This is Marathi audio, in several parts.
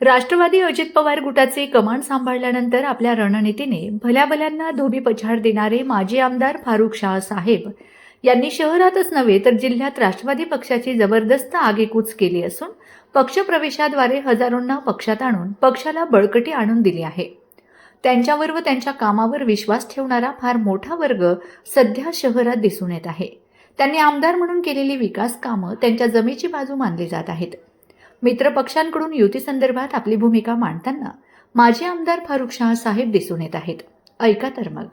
राष्ट्रवादी अजित पवार गुटाचे कमान सांभाळल्यानंतर आपल्या रणनीतीने भल्याभल्यांना धोबी पछाड देणारे माजी आमदार फारुख शाह साहेब यांनी शहरातच नव्हे तर जिल्ह्यात राष्ट्रवादी पक्षाची जबरदस्त आगेकूच केली असून पक्षप्रवेशाद्वारे हजारोंना पक्षात आणून पक्षाला बळकटी आणून दिली आहे. त्यांच्यावर व त्यांच्या कामावर विश्वास ठेवणारा फार मोठा वर्ग सध्या शहरात दिसून येत आहे. त्यांनी आमदार म्हणून केलेली विकास कामं त्यांच्या जमेची बाजू मानली जात आहेत. मित्र पक्षांकडून युती संदर्भात आपली भूमिका मांडताना माजी आमदार फारुख शाह साहेब दिसून येत आहेत. ऐका तर मग.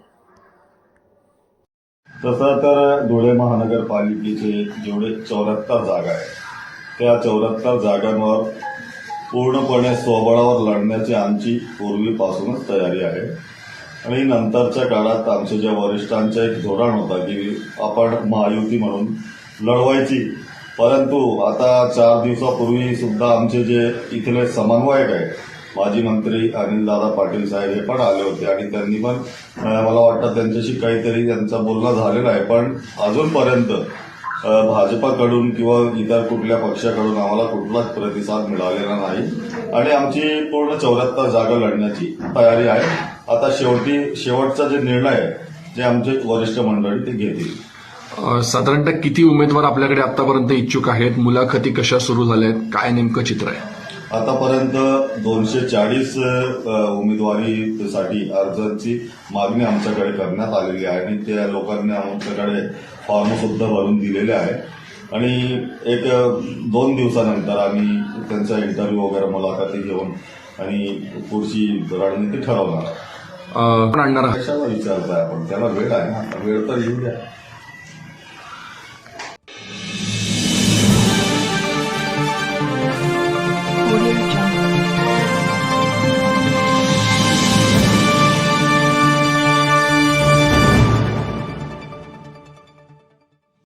तसं तर धुळे महानगरपालिकेचे जेवढे 74 जागा आहेत त्या 74 जागांवर पूर्णपणे स्वबळावर लढण्याची आमची पूर्वीपासूनच तयारी आहे. आणि नंतरच्या काळात आमच्या ज्या वरिष्ठांचा एक धोरण होता की आपण महायुती म्हणून लढवायची, परंतु आता 4 दिवसापूर्वी सुद्धा आमचे जे इथले समन्वयक आहेत माजी मंत्री अनिलदादा पाटील साहेब हे पण आले होते आणि त्यांनी पण मला वाटतं त्यांच्याशी काहीतरी त्यांचं बोलणं झालेलं आहे. पण अजूनपर्यंत भाजपाकडून किंवा इतर कुठल्या पक्षाकडून आम्हाला कुठलाच प्रतिसाद मिळालेला नाही आणि आमची पूर्ण 74 जागा लढण्याची तयारी आहे. आता शेवटचा जे निर्णय आहे जे आमचे वरिष्ठ मंडळी ते घेतील. साधारणतः किती उमेदवार आपल्याकडे आतापर्यंत इच्छुक आहेत? मुलाखती कशा सुरू झाल्या आहेत? काय नेमकं चित्र आहे? आतापर्यंत 240 उमेदवारीसाठी अर्जांची मागणी आमच्याकडे करण्यात आलेली आहे आणि त्या लोकांनी आमच्याकडे फॉर्म सुद्धा भरून दिलेले आहे आणि एक 2 दिवसानंतर आम्ही त्यांचा इंटरव्ह्यू वगैरे मुलाखती घेऊन आणि पुढची रणनीती ठरवणार. आणणार कशाला विचारताय आपण? त्याला वेळ आहे ना, वेळ तर येऊ द्या.